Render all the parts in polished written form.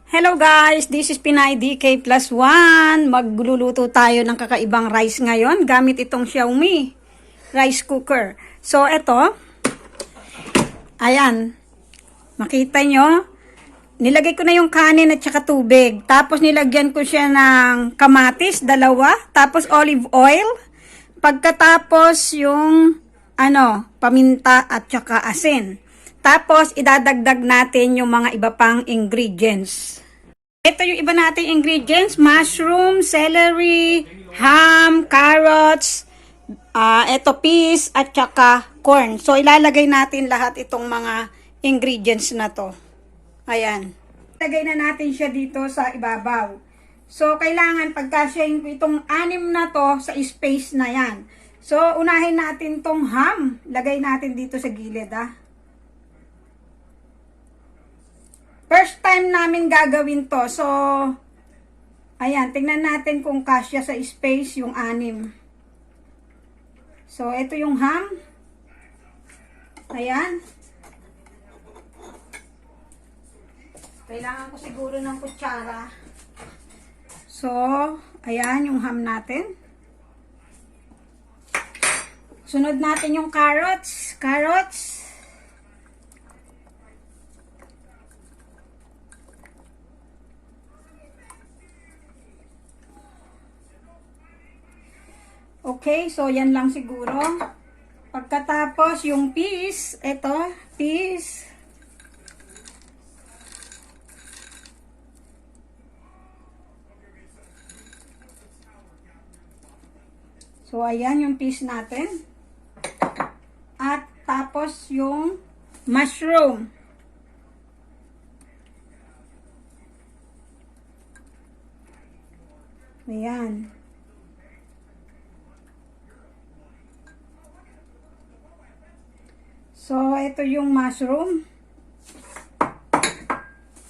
Hello guys, this is Pinay DK plus 1. Magluluto tayo ng kakaibang rice ngayon gamit itong Xiaomi rice cooker. So ito, ayan, makita nyo, nilagay ko na yung kanin at saka tubig. Tapos nilagyan ko siya ng kamatis, dalawa, tapos olive oil. Pagkatapos yung paminta at saka asin. Tapos, idadagdag natin yung mga iba pang ingredients. Ito yung iba nating ingredients. Mushroom, celery, ham, carrots, peas, at saka corn. So, ilalagay natin lahat itong mga ingredients na to. Ayan. Ilagay na natin siya dito sa ibabaw. So, kailangan pagkasyahin ko itong 6 na to sa space na yan. So, unahin natin tong ham. Lagay natin dito sa gilid, First time namin gagawin to. So, ayan, tingnan natin kung kasya sa space yung 6. So, ito yung ham. Ayan. Kailangan ko siguro ng kutsara. So, ayan yung ham natin. Sunod natin yung carrots. Okay, so yan lang siguro. Pagkatapos yung peas, peas. So ayan yung peas natin. At tapos yung mushroom. Ayan. So, ito yung mushroom.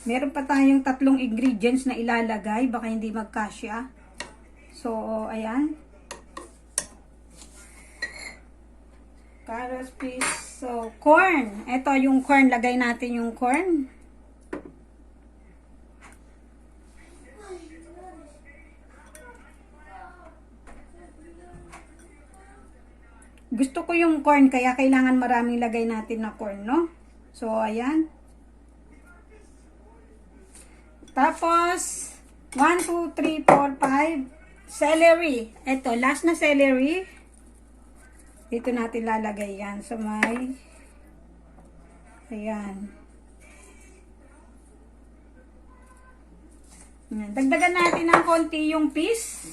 Meron pa tayong 3 ingredients na ilalagay. Baka hindi magkasya. So, ayan. Carrots, peas. So, corn. Ito yung corn. Lagay natin yung corn. Gusto ko yung corn, kaya kailangan maraming lagay natin na corn, no? So, ayan. Tapos, 1, 2, 3, 4, 5. Celery. Ito, last na celery. Dito natin lalagay yan. So, may... Ayan. Ayan. Dagdagan natin ng konti yung peas.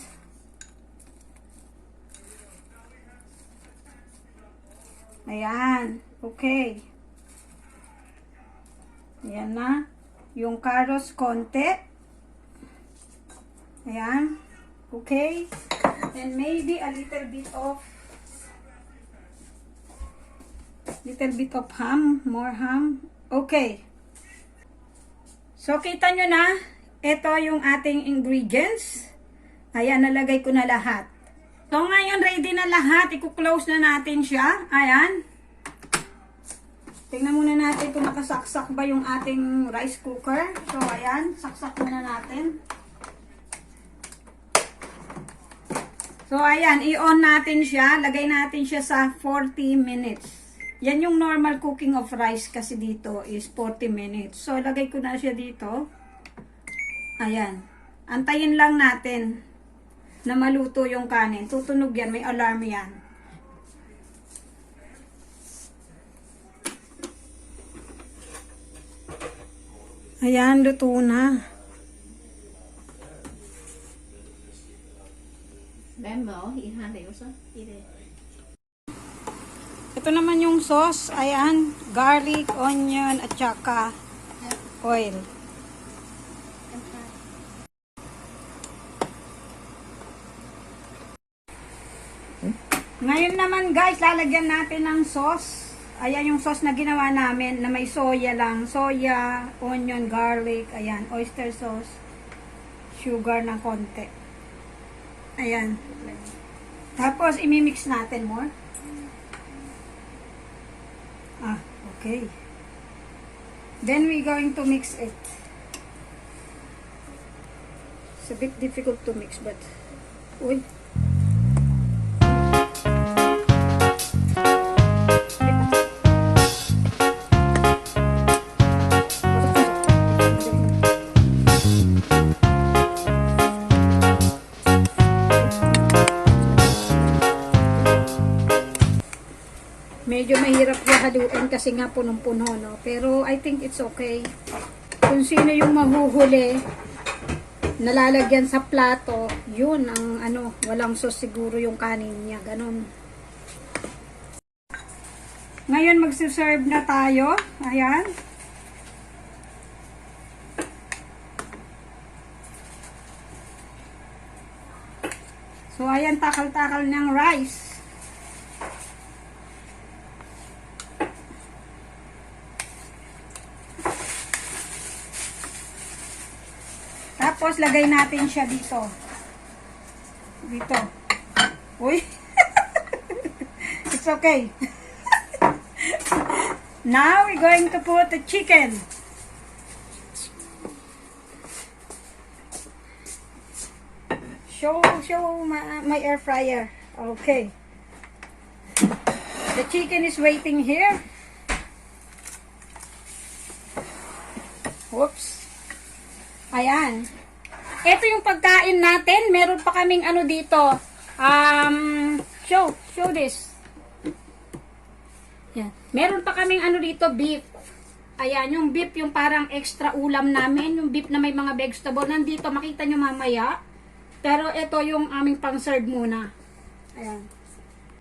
Ayan. Okay. Ayan na. Yung carrots konti. Ayan. Okay. And maybe a little bit of ham. More ham. Okay. So, kita nyo na. Ito yung ating ingredients. Ayan, nalagay ko na lahat. So, ngayon ready na lahat. I-close na natin siya. Ayan. Tingnan muna natin kung nakasaksak ba yung ating rice cooker. So, ayan. Saksak muna natin. So, ayan. I-on natin siya. Lagay natin siya sa 40 minutes. Yan yung normal cooking of rice kasi dito is 40 minutes. So, lagay ko na siya dito. Ayan. Antayin lang natin na maluto yung kanin. Tutunog yan. May alarm yan. Ayan, luto na. Ito naman yung sauce. Ayan, garlic, onion, at saka oil. Ngayon naman guys, lalagyan natin ng sauce. Ayan yung sauce na ginawa namin na may soya lang. Soya, onion, garlic, ayan, oyster sauce, sugar ng konti. Ayan. Tapos, imimix natin more. Okay. Then, we're going to mix it. It's a bit difficult to mix, but... Uy. Medyo mahirap yung haluin kasi nga punong-puno, no? Pero I think it's okay. Kung sino yung mahuhuli, nalalagyan sa plato, yun ang ano, walang sauce siguro yung kanin niya, ganun. Ngayon magsiserve na tayo. Ayan. So ayan, takal-takal ng rice. Tapos, lagay natin siya dito. Dito. Uy. It's okay. Now, we're going to put the chicken. Show my air fryer. Okay. The chicken is waiting here. Whoops. Ayan. Ito yung pagkain natin. Meron pa kaming ano dito. Show this. Yan. Meron pa kaming ano dito, beef. Ayan, yung beef, yung parang extra ulam namin. Yung beef na may mga vegetable. Nandito, makita nyo mamaya. Pero ito yung aming pang-serve muna. Ayan.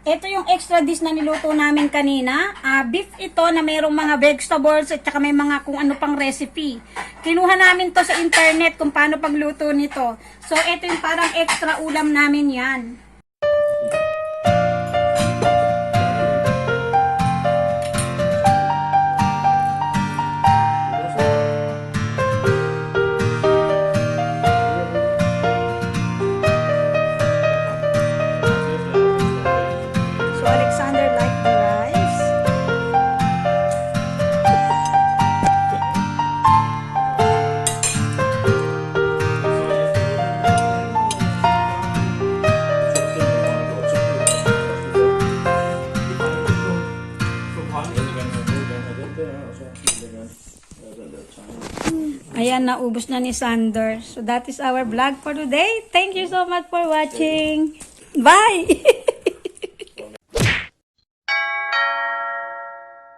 Ito yung extra dish na niluto namin kanina. Beef ito na mayroong mga vegetables at saka may mga kung ano pang recipe. Kinuha namin to sa internet kung paano pagluto nito. So, ito yung parang extra ulam namin yan. Ayan, naubos na ni Sander. So, that is our vlog for today. Thank you so much for watching. Bye!